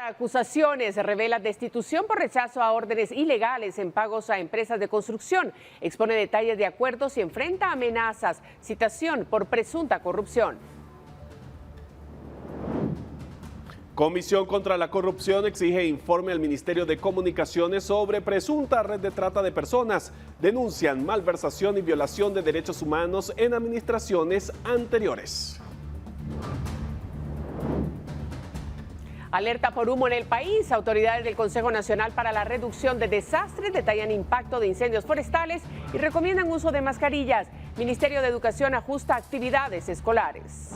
Acusaciones revela destitución por rechazo a órdenes ilegales en pagos a empresas de construcción. Expone detalles de acuerdos y enfrenta amenazas. Citación por presunta corrupción. Comisión contra la Corrupción exige informe al Ministerio de Comunicaciones sobre presunta red de trata de personas. Denuncian malversación y violación de derechos humanos en administraciones anteriores. Alerta por humo en el país. Autoridades del Consejo Nacional para la Reducción de Desastres detallan impacto de incendios forestales y recomiendan uso de mascarillas. Ministerio de Educación ajusta actividades escolares.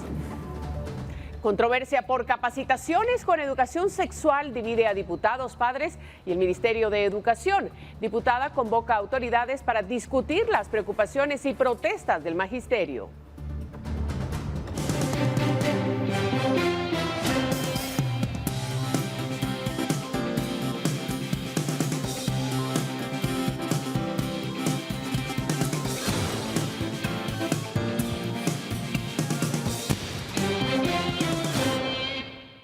Controversia por capacitaciones con educación sexual divide a diputados, padres y el Ministerio de Educación. Diputada convoca a autoridades para discutir las preocupaciones y protestas del magisterio.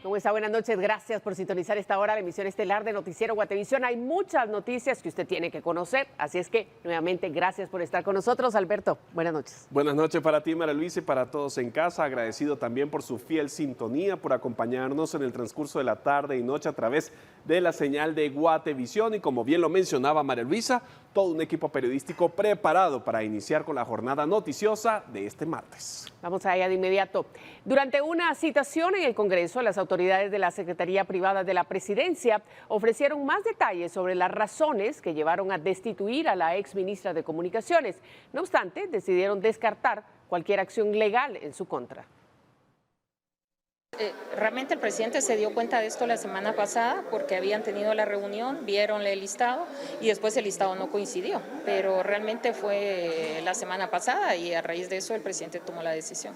¿Cómo está? Buenas noches, gracias por sintonizar esta hora la emisión estelar de Noticiero Guatevisión. Hay muchas noticias que usted tiene que conocer, así es que nuevamente gracias por estar con nosotros. Alberto, buenas noches. Buenas noches para ti, María Luisa, y para todos en casa. Agradecido también por su fiel sintonía, por acompañarnos en el transcurso de la tarde y noche a través de la señal de Guatevisión. Y como bien lo mencionaba María Luisa, todo un equipo periodístico preparado para iniciar con la jornada noticiosa de este martes. Vamos allá de inmediato. Durante una citación en el Congreso, las autoridades de la Secretaría Privada de la Presidencia ofrecieron más detalles sobre las razones que llevaron a destituir a la ex ministra de Comunicaciones. No obstante, decidieron descartar cualquier acción legal en su contra. Realmente el presidente se dio cuenta de esto la semana pasada porque habían tenido la reunión, vieron el listado y después el listado no coincidió, pero realmente fue la semana pasada y a raíz de eso el presidente tomó la decisión.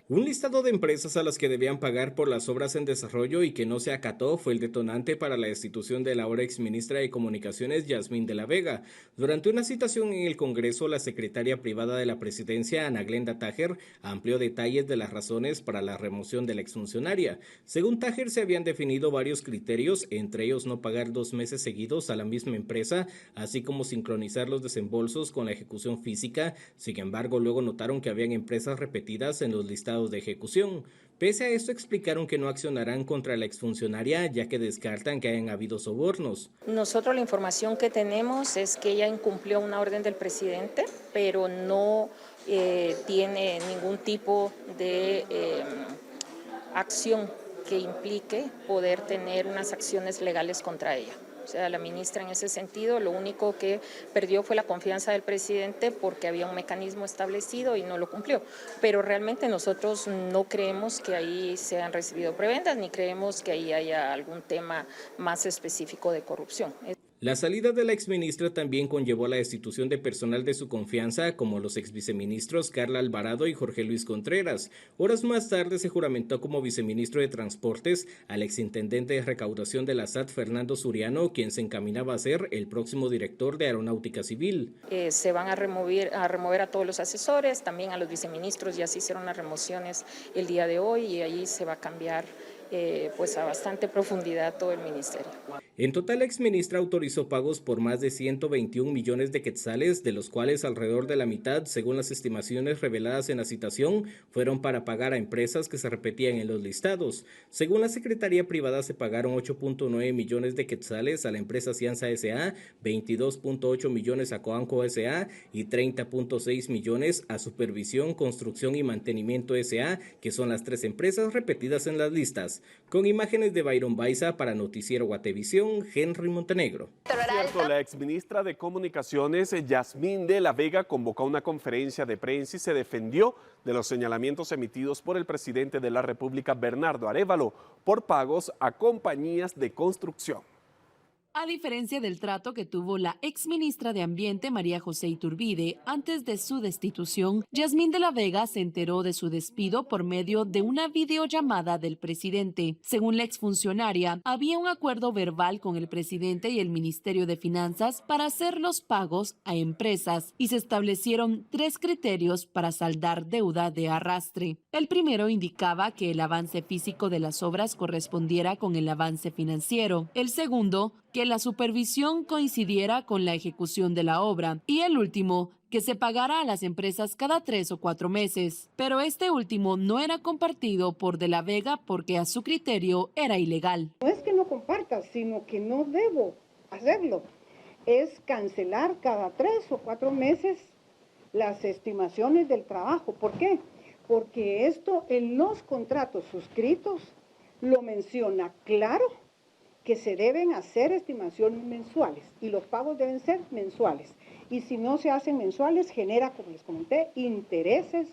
Un listado de empresas a las que debían pagar por las obras en desarrollo y que no se acató fue el detonante para la destitución de la ahora exministra de Comunicaciones, Yasmín de la Vega. Durante una citación en el Congreso, la secretaria privada de la presidencia, Ana Glenda Tájer, amplió detalles de las razones para la remoción de la exfuncionaria. Según Tájer, se habían definido varios criterios, entre ellos no pagar 2 meses seguidos a la misma empresa, así como sincronizar los desembolsos con la ejecución física. Sin embargo, luego notaron que habían empresas repetidas en los listados de ejecución. Pese a esto, explicaron que no accionarán contra la exfuncionaria, ya que descartan que hayan habido sobornos. Nosotros la información que tenemos es que ella incumplió una orden del presidente, pero no tiene ningún tipo de acción que implique poder tener unas acciones legales contra ella. O sea, la ministra en ese sentido lo único que perdió fue la confianza del presidente porque había un mecanismo establecido y no lo cumplió. Pero realmente nosotros no creemos que ahí se han recibido prebendas ni creemos que ahí haya algún tema más específico de corrupción. La salida de la exministra también conllevó la destitución de personal de su confianza, como los exviceministros Carla Alvarado y Jorge Luis Contreras. Horas más tarde se juramentó como viceministro de Transportes al exintendente de Recaudación de la SAT, Fernando Suriano, quien se encaminaba a ser el próximo director de Aeronáutica Civil. Se van a remover a todos los asesores, también a los viceministros, ya se hicieron las remociones el día de hoy y ahí se va a cambiar pues a bastante profundidad todo el ministerio. En total, la exministra autorizó pagos por más de 121 millones de quetzales, de los cuales alrededor de la mitad, según las estimaciones reveladas en la citación, fueron para pagar a empresas que se repetían en los listados. Según la Secretaría Privada, se pagaron 8.9 millones de quetzales a la empresa Cianza S.A., 22.8 millones a Coanco S.A. y 30.6 millones a Supervisión, Construcción y Mantenimiento S.A., que son las 3 empresas repetidas en las listas. Con imágenes de Byron Baiza para Noticiero Guatevisión, Henry Montenegro. La exministra de Comunicaciones, Yasmín de la Vega, convocó una conferencia de prensa y se defendió de los señalamientos emitidos por el presidente de la República, Bernardo Arévalo, por pagos a compañías de construcción. A diferencia del trato que tuvo la exministra de Ambiente María José Iturbide antes de su destitución, Yasmín de la Vega se enteró de su despido por medio de una videollamada del presidente. Según la exfuncionaria, había un acuerdo verbal con el presidente y el Ministerio de Finanzas para hacer los pagos a empresas y se establecieron 3 criterios para saldar deuda de arrastre. El primero indicaba que el avance físico de las obras correspondiera con el avance financiero. El segundo, que la supervisión coincidiera con la ejecución de la obra. Y el último, que se pagara a las empresas cada 3 o 4 meses. Pero este último no era compartido por De la Vega porque a su criterio era ilegal. No es que no comparta, sino que no debo hacerlo. Es cancelar cada 3 o 4 meses las estimaciones del trabajo. ¿Por qué? Porque esto en los contratos suscritos lo menciona claro, que se deben hacer estimaciones mensuales y los pagos deben ser mensuales. Y si no se hacen mensuales, genera, como les comenté, intereses,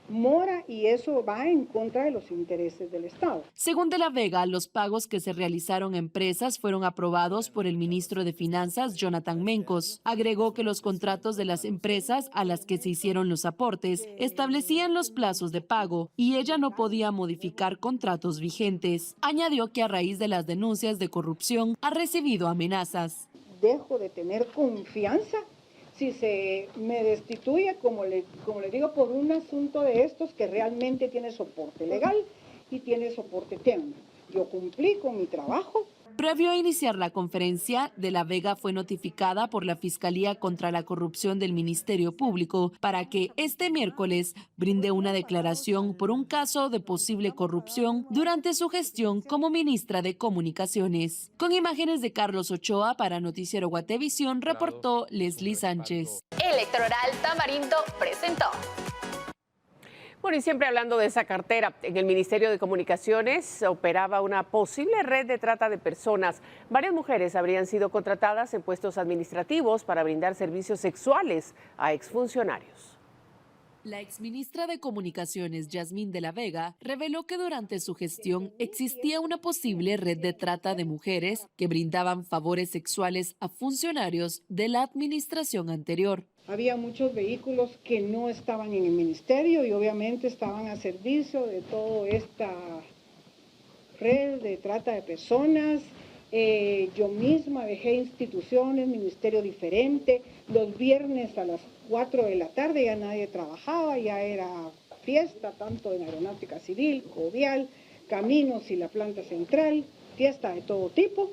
mora, y eso va en contra de los intereses del Estado. Según De la Vega, los pagos que se realizaron a empresas fueron aprobados por el ministro de Finanzas, Jonathan Mencos. Agregó que los contratos de las empresas a las que se hicieron los aportes establecían los plazos de pago y ella no podía modificar contratos vigentes. Añadió que a raíz de las denuncias de corrupción ha recibido amenazas. Dejo de tener confianza si se me destituye, como le digo, por un asunto de estos que realmente tiene soporte legal y tiene soporte técnico. Yo cumplí con mi trabajo. Previo a iniciar la conferencia, De la Vega fue notificada por la Fiscalía contra la Corrupción del Ministerio Público para que este miércoles brinde una declaración por un caso de posible corrupción durante su gestión como ministra de Comunicaciones. Con imágenes de Carlos Ochoa para Noticiero Guatevisión, reportó Leslie Sánchez. Electoral Tamarindo presentó. Bueno, y siempre hablando de esa cartera, en el Ministerio de Comunicaciones operaba una posible red de trata de personas. Varias mujeres habrían sido contratadas en puestos administrativos para brindar servicios sexuales a exfuncionarios. La exministra de Comunicaciones, Yasmín de la Vega, reveló que durante su gestión existía una posible red de trata de mujeres que brindaban favores sexuales a funcionarios de la administración anterior. Había muchos vehículos que no estaban en el ministerio y obviamente estaban a servicio de toda esta red de trata de personas. Yo misma dejé instituciones, ministerio diferente. Los viernes a las 4 de la tarde ya nadie trabajaba, ya era fiesta, tanto en Aeronáutica Civil, Covial, Caminos y la planta central, fiesta de todo tipo.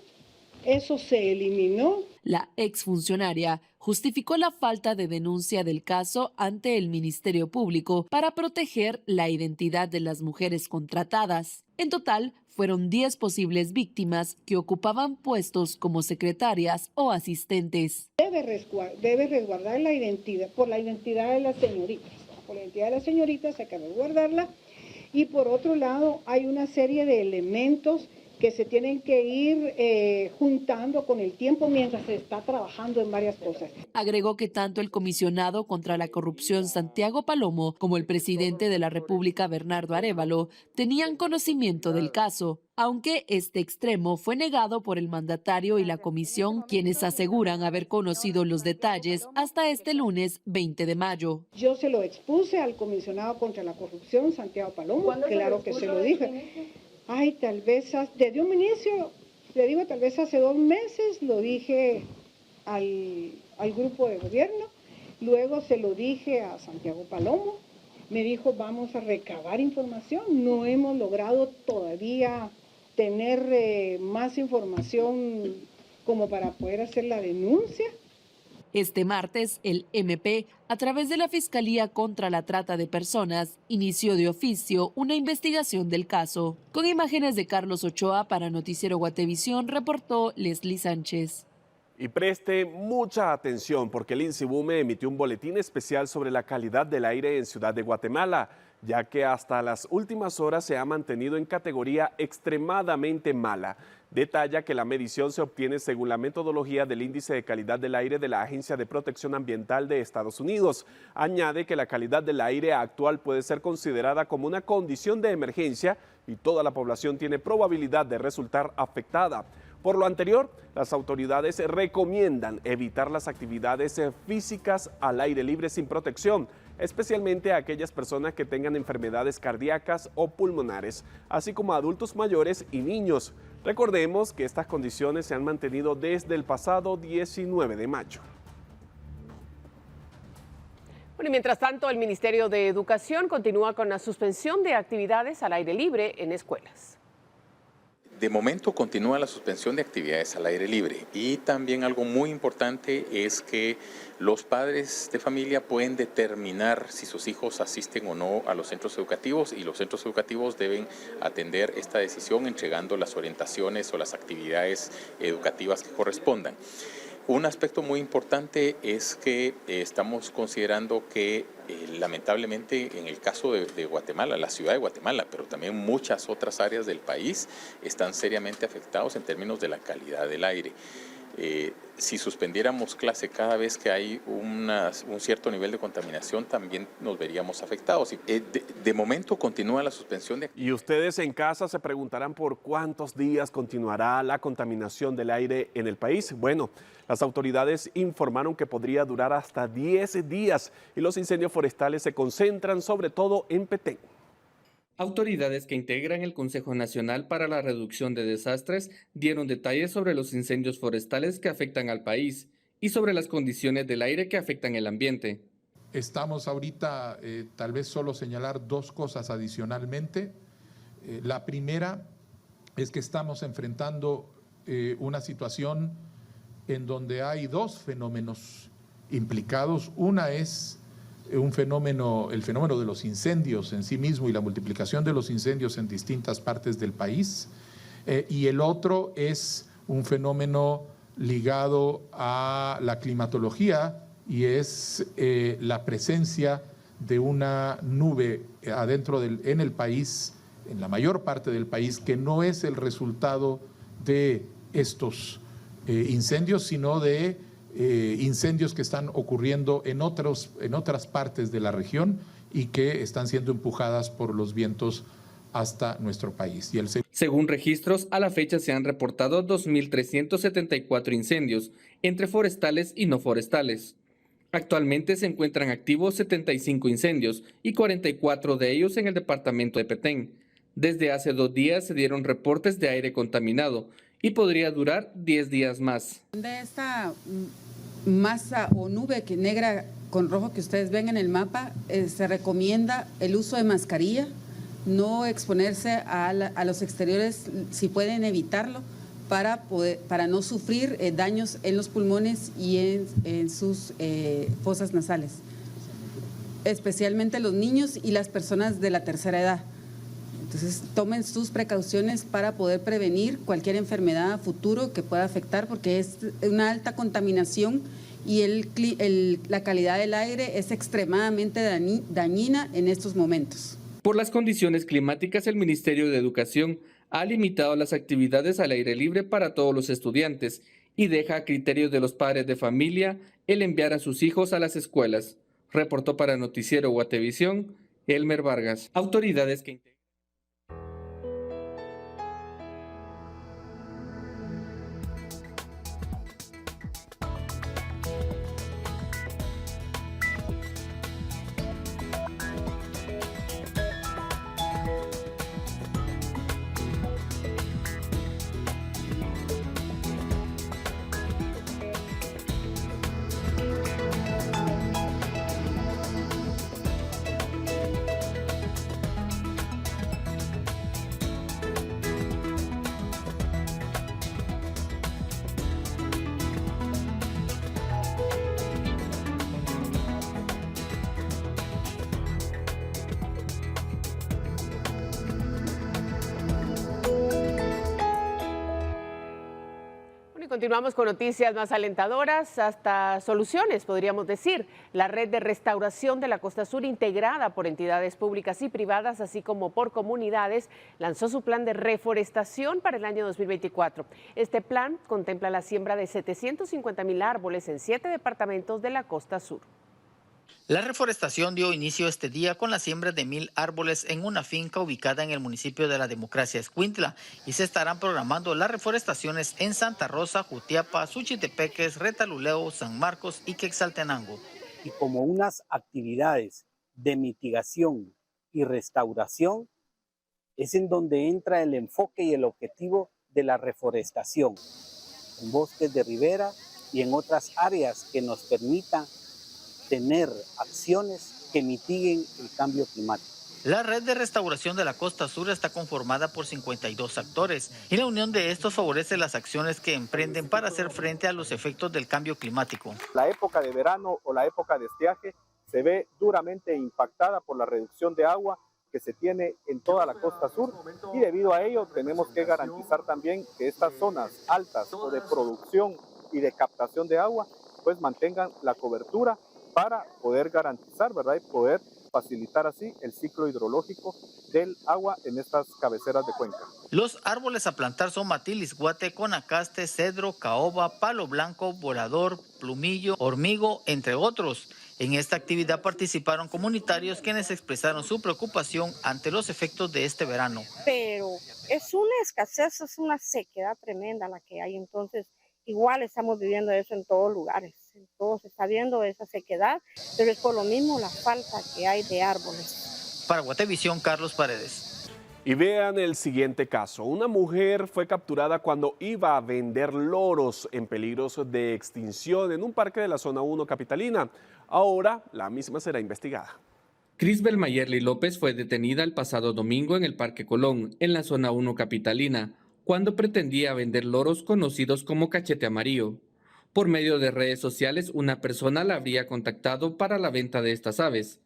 Eso se eliminó. La exfuncionaria justificó la falta de denuncia del caso ante el Ministerio Público para proteger la identidad de las mujeres contratadas. En total, fueron 10 posibles víctimas que ocupaban puestos como secretarias o asistentes. Debe resguardar la identidad, por la identidad de las señoritas. Por la identidad de las señoritas hay que resguardarla. Y por otro lado, hay una serie de elementos que se tienen que ir juntando con el tiempo mientras se está trabajando en varias cosas. Agregó que tanto el comisionado contra la corrupción Santiago Palomo como el presidente de la República Bernardo Arévalo tenían conocimiento del caso, aunque este extremo fue negado por el mandatario y la comisión, quienes aseguran haber conocido los detalles hasta este lunes 20 de mayo. Yo se lo expuse al comisionado contra la corrupción Santiago Palomo, claro que se lo dije. Ay, tal vez desde un inicio, le digo, tal vez hace 2 meses lo dije al grupo de gobierno, luego se lo dije a Santiago Palomo, me dijo vamos a recabar información, no hemos logrado todavía tener más información como para poder hacer la denuncia. Este martes, el MP, a través de la Fiscalía contra la Trata de Personas, inició de oficio una investigación del caso. Con imágenes de Carlos Ochoa para Noticiero Guatevisión, reportó Leslie Sánchez. Y preste mucha atención porque el INSIBUME emitió un boletín especial sobre la calidad del aire en Ciudad de Guatemala, ya que hasta las últimas horas se ha mantenido en categoría extremadamente mala. Detalla que la medición se obtiene según la metodología del Índice de Calidad del Aire de la Agencia de Protección Ambiental de Estados Unidos. Añade que la calidad del aire actual puede ser considerada como una condición de emergencia y toda la población tiene probabilidad de resultar afectada. Por lo anterior, las autoridades recomiendan evitar las actividades físicas al aire libre sin protección, especialmente a aquellas personas que tengan enfermedades cardíacas o pulmonares, así como a adultos mayores y niños. Recordemos que estas condiciones se han mantenido desde el pasado 19 de mayo. Bueno, y mientras tanto, el Ministerio de Educación continúa con la suspensión de actividades al aire libre en escuelas. De momento continúa la suspensión de actividades al aire libre y también algo muy importante es que los padres de familia pueden determinar si sus hijos asisten o no a los centros educativos y los centros educativos deben atender esta decisión entregando las orientaciones o las actividades educativas que correspondan. Un aspecto muy importante es que estamos considerando que lamentablemente en el caso de Guatemala, la ciudad de Guatemala, pero también muchas otras áreas del país están seriamente afectados en términos de la calidad del aire. Si suspendiéramos clase cada vez que hay un cierto nivel de contaminación, también nos veríamos afectados. De momento continúa la suspensión de... Y ustedes en casa se preguntarán por cuántos días continuará la contaminación del aire en el país. Bueno, las autoridades informaron que podría durar hasta 10 días y los incendios forestales se concentran sobre todo en Petén. Autoridades que integran el Consejo Nacional para la Reducción de Desastres dieron detalles sobre los incendios forestales que afectan al país y sobre las condiciones del aire que afectan el ambiente. Estamos ahorita, tal vez solo señalar dos cosas adicionalmente. La primera es que estamos enfrentando una situación en donde hay dos fenómenos implicados. Una es el fenómeno de los incendios en sí mismo y la multiplicación de los incendios en distintas partes del país, y el otro es un fenómeno ligado a la climatología y es la presencia de una nube en el país, en la mayor parte del país, que no es el resultado de estos incendios, sino de incendios que están ocurriendo en otras partes de la región y que están siendo empujadas por los vientos hasta nuestro país. Según registros, a la fecha se han reportado 2.374 incendios, entre forestales y no forestales. Actualmente se encuentran activos 75 incendios y 44 de ellos en el departamento de Petén. Desde hace 2 días se dieron reportes de aire contaminado y podría durar 10 días más. De esta masa o nube negra con rojo que ustedes ven en el mapa, se recomienda el uso de mascarilla, no exponerse a los exteriores si pueden evitarlo para no sufrir daños en los pulmones y en sus fosas nasales, especialmente los niños y las personas de la tercera edad. Entonces, tomen sus precauciones para poder prevenir cualquier enfermedad a futuro que pueda afectar, porque es una alta contaminación y la calidad del aire es extremadamente dañina en estos momentos. Por las condiciones climáticas, el Ministerio de Educación ha limitado las actividades al aire libre para todos los estudiantes y deja a criterio de los padres de familia el enviar a sus hijos a las escuelas. Reportó para Noticiero Guatevisión, Elmer Vargas. Autoridades que... Continuamos con noticias más alentadoras, hasta soluciones, podríamos decir. La red de restauración de la Costa Sur, integrada por entidades públicas y privadas, así como por comunidades, lanzó su plan de reforestación para el año 2024. Este plan contempla la siembra de 750,000 árboles en 7 departamentos de la Costa Sur. La reforestación dio inicio este día con la siembra de 1,000 árboles en una finca ubicada en el municipio de La Democracia, Escuintla, y se estarán programando las reforestaciones en Santa Rosa, Jutiapa, Suchitepeques, Retaluleu, San Marcos y Quetzaltenango. Y como unas actividades de mitigación y restauración es en donde entra el enfoque y el objetivo de la reforestación en bosques de ribera y en otras áreas que nos permitan tener acciones que mitiguen el cambio climático. La red de restauración de la costa sur está conformada por 52 actores y la unión de estos favorece las acciones que emprenden para hacer frente a los efectos del cambio climático. La época de verano o la época de estiaje se ve duramente impactada por la reducción de agua que se tiene en toda la costa sur y debido a ello tenemos que garantizar también que estas zonas altas o de producción y de captación de agua pues mantengan la cobertura para poder garantizar, ¿verdad? Y poder facilitar así el ciclo hidrológico del agua en estas cabeceras de cuenca. Los árboles a plantar son matilisguate, conacaste, cedro, caoba, palo blanco, volador, plumillo, hormigo, entre otros. En esta actividad participaron comunitarios quienes expresaron su preocupación ante los efectos de este verano. Pero es una escasez, es una sequedad tremenda la que hay, entonces igual estamos viviendo eso en todos lugares. Todos se está viendo esa sequedad, pero es por lo mismo la falta que hay de árboles. Para Guatevisión, Carlos Paredes. Y vean el siguiente caso. Una mujer fue capturada cuando iba a vender loros en peligros de extinción en un parque de la zona 1 capitalina. Ahora la misma será investigada. Crisbel Mayerly López fue detenida el pasado domingo en el Parque Colón, en la zona 1 capitalina, cuando pretendía vender loros conocidos como cachete amarillo. Por medio de redes sociales, una persona la habría contactado para la venta de estas aves.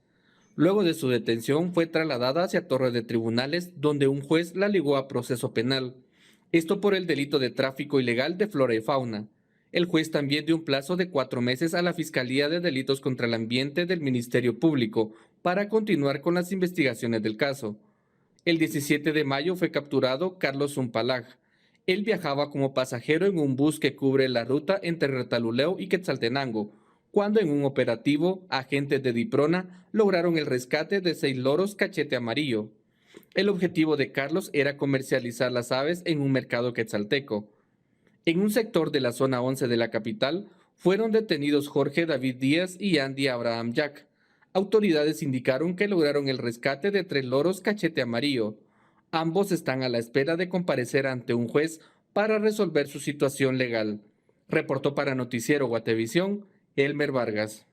Luego de su detención, fue trasladada hacia Torre de Tribunales, donde un juez la ligó a proceso penal. Esto por el delito de tráfico ilegal de flora y fauna. El juez también dio un plazo de 4 meses a la Fiscalía de Delitos contra el Ambiente del Ministerio Público para continuar con las investigaciones del caso. El 17 de mayo fue capturado Carlos Zumpalag. Él viajaba como pasajero en un bus que cubre la ruta entre Retaluleu y Quetzaltenango, cuando en un operativo, agentes de Diprona lograron el rescate de 6 loros cachete amarillo. El objetivo de Carlos era comercializar las aves en un mercado quetzalteco. En un sector de la zona 11 de la capital, fueron detenidos Jorge David Díaz y Andy Abraham Jack. Autoridades indicaron que lograron el rescate de 3 loros cachete amarillo. Ambos están a la espera de comparecer ante un juez para resolver su situación legal. Reportó para Noticiero Guatevisión, Elmer Vargas.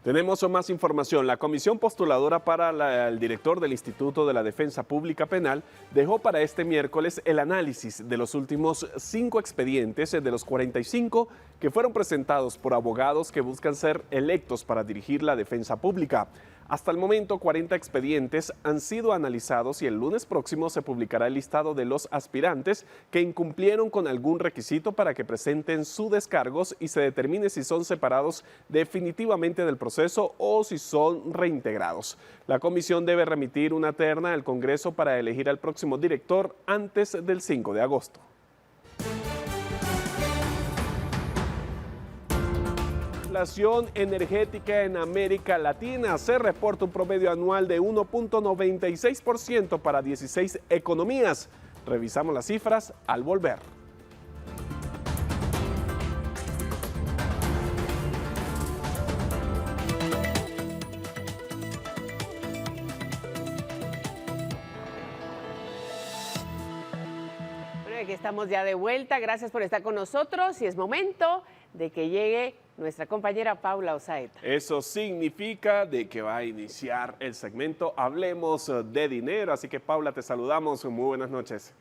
Tenemos más información. La comisión postuladora para el director del Instituto de la Defensa Pública Penal dejó para este miércoles el análisis de los últimos 5 expedientes de los 45 que fueron presentados por abogados que buscan ser electos para dirigir la defensa pública. Hasta el momento, 40 expedientes han sido analizados y el lunes próximo se publicará el listado de los aspirantes que incumplieron con algún requisito para que presenten sus descargos y se determine si son separados definitivamente del proceso o si son reintegrados. La comisión debe remitir una terna al Congreso para elegir al próximo director antes del 5 de agosto. La inflación energética en América Latina se reporta un promedio anual de 1.96% para 16 economías. Revisamos las cifras al volver. Bueno, aquí estamos ya de vuelta. Gracias por estar con nosotros y es momento de que llegue nuestra compañera Paula Osaeta. Eso significa de que va a iniciar el segmento Hablemos de Dinero. Así que Paula, te saludamos. Muy buenas noches.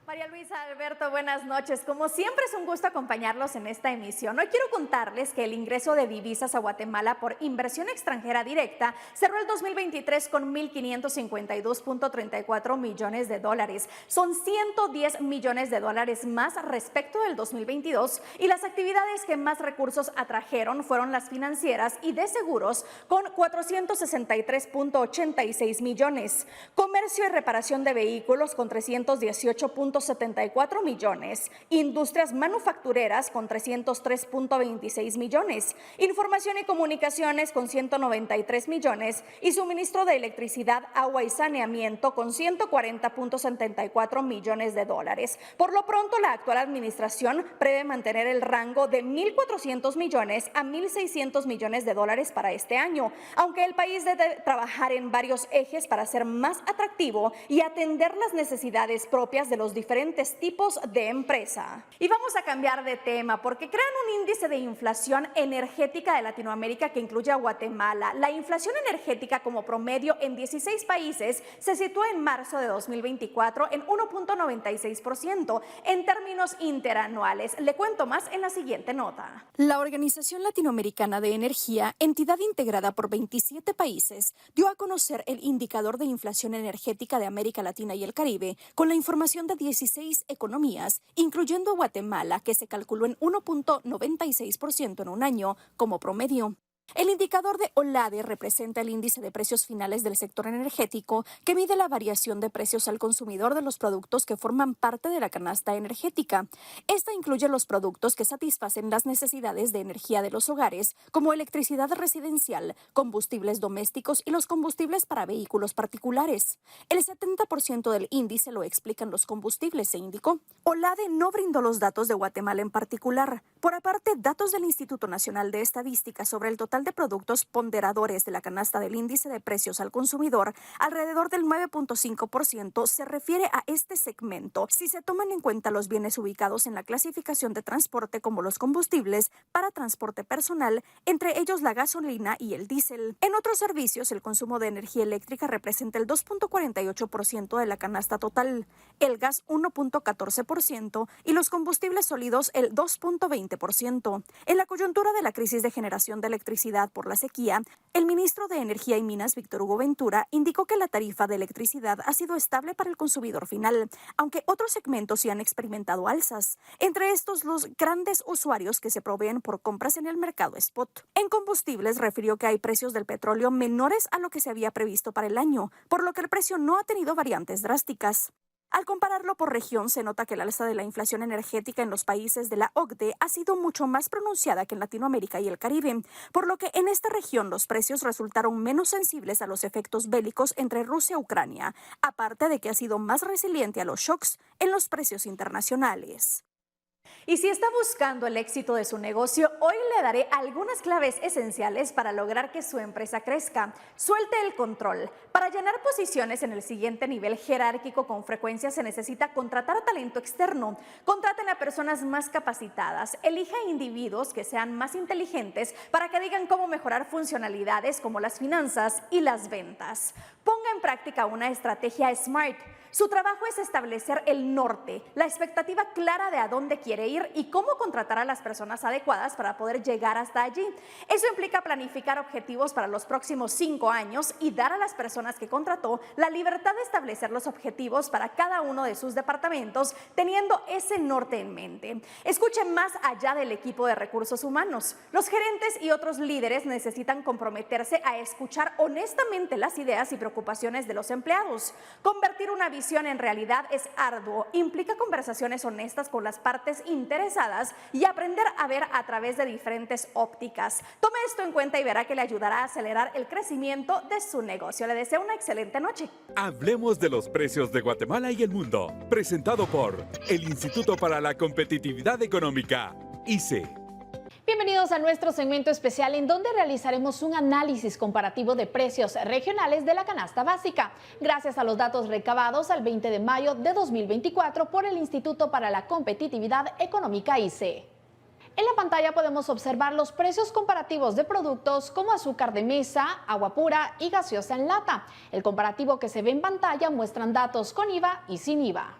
María Luisa, Alberto, buenas noches. Como siempre es un gusto acompañarlos en esta emisión. Hoy quiero contarles que el ingreso de divisas a Guatemala por inversión extranjera directa cerró el 2023 con 1.552.34 millones de dólares. Son 110 millones de dólares más respecto del 2022 y las actividades que más recursos atrajeron fueron las financieras y de seguros con 463.86 millones. Comercio y reparación de vehículos con 318.9 3.74 millones, industrias manufactureras con 303.26 millones, información y comunicaciones con 193 millones y suministro de electricidad, agua y saneamiento con 140.74 millones de dólares. Por lo pronto, la actual administración prevé mantener el rango de 1.400 millones a 1.600 millones de dólares para este año, aunque el país debe trabajar en varios ejes para ser más atractivo y atender las necesidades propias de los diferentes tipos de empresa. Y vamos a cambiar de tema porque crean un índice de inflación energética de Latinoamérica que incluye a Guatemala. La inflación energética como promedio en 16 países se sitúa en marzo de 2024 en 1.96% en términos interanuales. Le cuento más en la siguiente nota. La Organización Latinoamericana de Energía, entidad integrada por 27 países, dio a conocer el indicador de inflación energética de América Latina y el Caribe con la información de 16 economías, incluyendo Guatemala, que se calculó en 1.96% en un año como promedio. El indicador de OLADE representa el índice de precios finales del sector energético que mide la variación de precios al consumidor de los productos que forman parte de la canasta energética. Esta incluye los productos que satisfacen las necesidades de energía de los hogares, como electricidad residencial, combustibles domésticos y los combustibles para vehículos particulares. El 70% del índice lo explican los combustibles, se indicó. OLADE no brindó los datos de Guatemala en particular. Por aparte, datos del Instituto Nacional de Estadística sobre el total de productos ponderadores de la canasta del índice de precios al consumidor, alrededor del 9.5% se refiere a este segmento si se toman en cuenta los bienes ubicados en la clasificación de transporte como los combustibles para transporte personal, entre ellos la gasolina y el diésel. En otros servicios, el consumo de energía eléctrica representa el 2.48% de la canasta total, el gas 1.14% y los combustibles sólidos el 2.20%. En la coyuntura de la crisis de generación de electricidad por la sequía, el ministro de Energía y Minas, Víctor Hugo Ventura, indicó que la tarifa de electricidad ha sido estable para el consumidor final, aunque otros segmentos sí han experimentado alzas, entre estos los grandes usuarios que se proveen por compras en el mercado spot. En combustibles refirió que hay precios del petróleo menores a lo que se había previsto para el año, por lo que el precio no ha tenido variantes drásticas. Al compararlo por región, se nota que el alza de la inflación energética en los países de la OCDE ha sido mucho más pronunciada que en Latinoamérica y el Caribe, por lo que en esta región los precios resultaron menos sensibles a los efectos bélicos entre Rusia y Ucrania, aparte de que ha sido más resiliente a los shocks en los precios internacionales. Y si está buscando el éxito de su negocio, hoy le daré algunas claves esenciales para lograr que su empresa crezca. Suelte el control. Para llenar posiciones en el siguiente nivel jerárquico con frecuencia se necesita contratar a talento externo. Contraten a personas más capacitadas. Elija individuos que sean más inteligentes para que digan cómo mejorar funcionalidades como las finanzas y las ventas. Ponga en práctica una estrategia SMART. Su trabajo es establecer el norte, la expectativa clara de a dónde quiere ir y cómo contratar a las personas adecuadas para poder llegar hasta allí. Eso implica planificar objetivos para los próximos 5 años y dar a las personas que contrató la libertad de establecer los objetivos para cada uno de sus departamentos, teniendo ese norte en mente. Escuchen más allá del equipo de recursos humanos. Los gerentes y otros líderes necesitan comprometerse a escuchar honestamente las ideas y preocupaciones de los empleados. Convertir una visión en realidad es arduo, implica conversaciones honestas con las partes interesadas y aprender a ver a través de diferentes ópticas. Tome esto en cuenta y verá que le ayudará a acelerar el crecimiento de su negocio. Le deseo una excelente noche. Hablemos de los precios de Guatemala y el mundo, presentado por el Instituto para la Competitividad Económica, ICE. Bienvenidos a nuestro segmento especial en donde realizaremos un análisis comparativo de precios regionales de la canasta básica, gracias a los datos recabados al 20 de mayo de 2024 por el Instituto para la Competitividad Económica ICE. En la pantalla podemos observar los precios comparativos de productos como azúcar de mesa, agua pura y gaseosa en lata. El comparativo que se ve en pantalla muestran datos con IVA y sin IVA.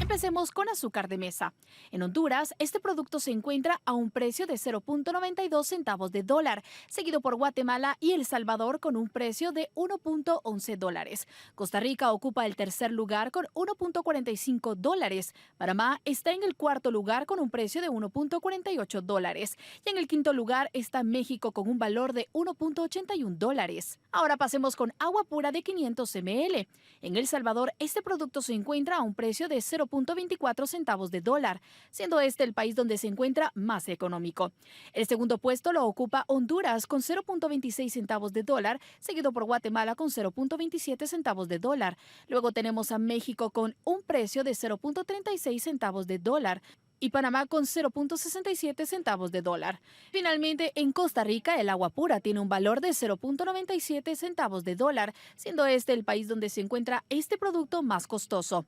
Empecemos con azúcar de mesa. En Honduras, este producto se encuentra a un precio de 0.92 centavos de dólar, seguido por Guatemala y El Salvador con un precio de 1.11 dólares. Costa Rica ocupa el tercer lugar con 1.45 dólares. Panamá está en el cuarto lugar con un precio de 1.48 dólares. Y en el quinto lugar está México con un valor de 1.81 dólares. Ahora pasemos con agua pura de 500 ml. En El Salvador, este producto se encuentra a un precio de 0.99 0.24 centavos de dólar, siendo este el país donde se encuentra más económico. El segundo puesto lo ocupa Honduras con 0.26 centavos de dólar, seguido por Guatemala con 0.27 centavos de dólar. Luego tenemos a México con un precio de 0.36 centavos de dólar y Panamá con 0.67 centavos de dólar. Finalmente, en Costa Rica, el agua pura tiene un valor de 0.97 centavos de dólar, siendo este el país donde se encuentra este producto más costoso.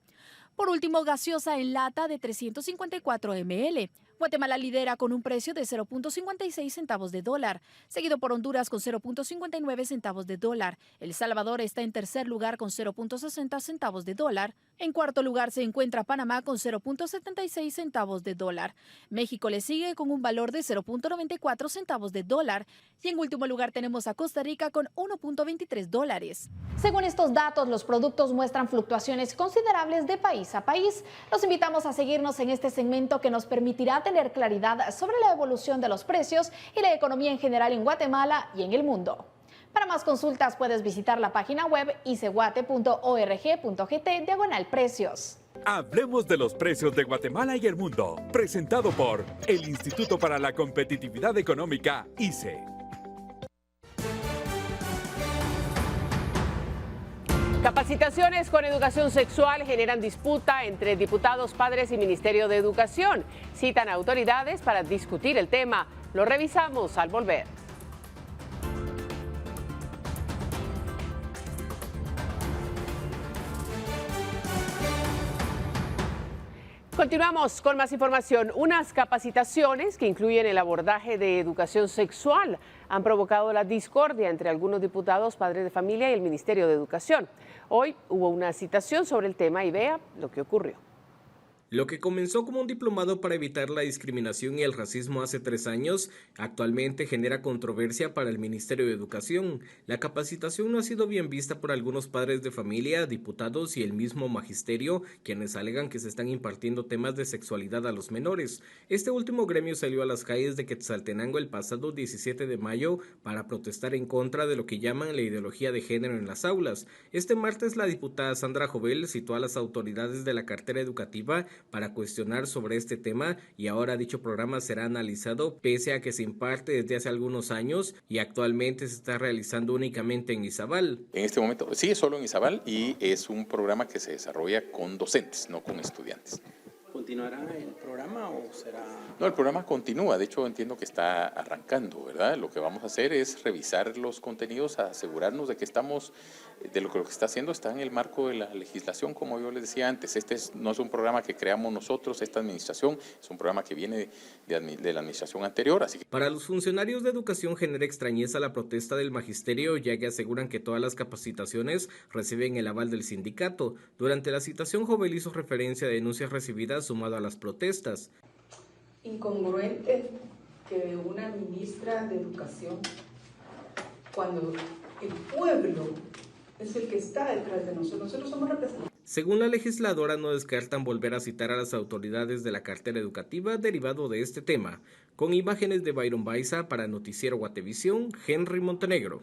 Por último, gaseosa en lata de 354 ml. Guatemala lidera con un precio de 0.56 centavos de dólar, seguido por Honduras con 0.59 centavos de dólar. El Salvador está en tercer lugar con 0.60 centavos de dólar. En cuarto lugar se encuentra Panamá con 0.76 centavos de dólar. México le sigue con un valor de 0.94 centavos de dólar. Y en último lugar tenemos a Costa Rica con 1.23 dólares. Según estos datos, los productos muestran fluctuaciones considerables de país a país. Los invitamos a seguirnos en este segmento que nos permitirá tener claridad sobre la evolución de los precios y la economía en general en Guatemala y en el mundo. Para más consultas puedes visitar la página web iceguate.org.gt/precios. Hablemos de los precios de Guatemala y el mundo, presentado por el Instituto para la Competitividad Económica, ICE. Capacitaciones con educación sexual generan disputa entre diputados, padres y Ministerio de Educación. Citan a autoridades para discutir el tema. Lo revisamos al volver. Continuamos con más información. Unas capacitaciones que incluyen el abordaje de educación sexual han provocado la discordia entre algunos diputados, padres de familia y el Ministerio de Educación. Hoy hubo una citación sobre el tema y vea lo que ocurrió. Lo que comenzó como un diplomado para evitar la discriminación y el racismo hace 3 años, actualmente genera controversia para el Ministerio de Educación. La capacitación no ha sido bien vista por algunos padres de familia, diputados y el mismo magisterio, quienes alegan que se están impartiendo temas de sexualidad a los menores. Este último gremio salió a las calles de Quetzaltenango el pasado 17 de mayo para protestar en contra de lo que llaman la ideología de género en las aulas. Este martes, la diputada Sandra Jovel citó a las autoridades de la cartera educativa para cuestionar sobre este tema y ahora dicho programa será analizado pese a que se imparte desde hace algunos años y actualmente se está realizando únicamente en Izabal. En este momento sí, solo en Izabal y es un programa que se desarrolla con docentes, no con estudiantes. ¿Continuará el programa o será...? No, el programa continúa, de hecho entiendo que está arrancando, ¿verdad? Lo que vamos a hacer es revisar los contenidos, asegurarnos de que lo que está haciendo está en el marco de la legislación, como yo les decía antes. No es un programa que creamos nosotros, esta administración, es un programa que viene de la administración anterior. Así que... Para los funcionarios de educación genera extrañeza la protesta del magisterio, ya que aseguran que todas las capacitaciones reciben el aval del sindicato. Durante la citación, Jovel hizo referencia a denuncias recibidas sumado a las protestas. Incongruente que una ministra de Educación, cuando el pueblo es el que está detrás de nosotros somos representantes. Según la legisladora, no descartan volver a citar a las autoridades de la cartera educativa derivado de este tema. Con imágenes de Byron Baiza para Noticiero Guatevisión, Henry Montenegro.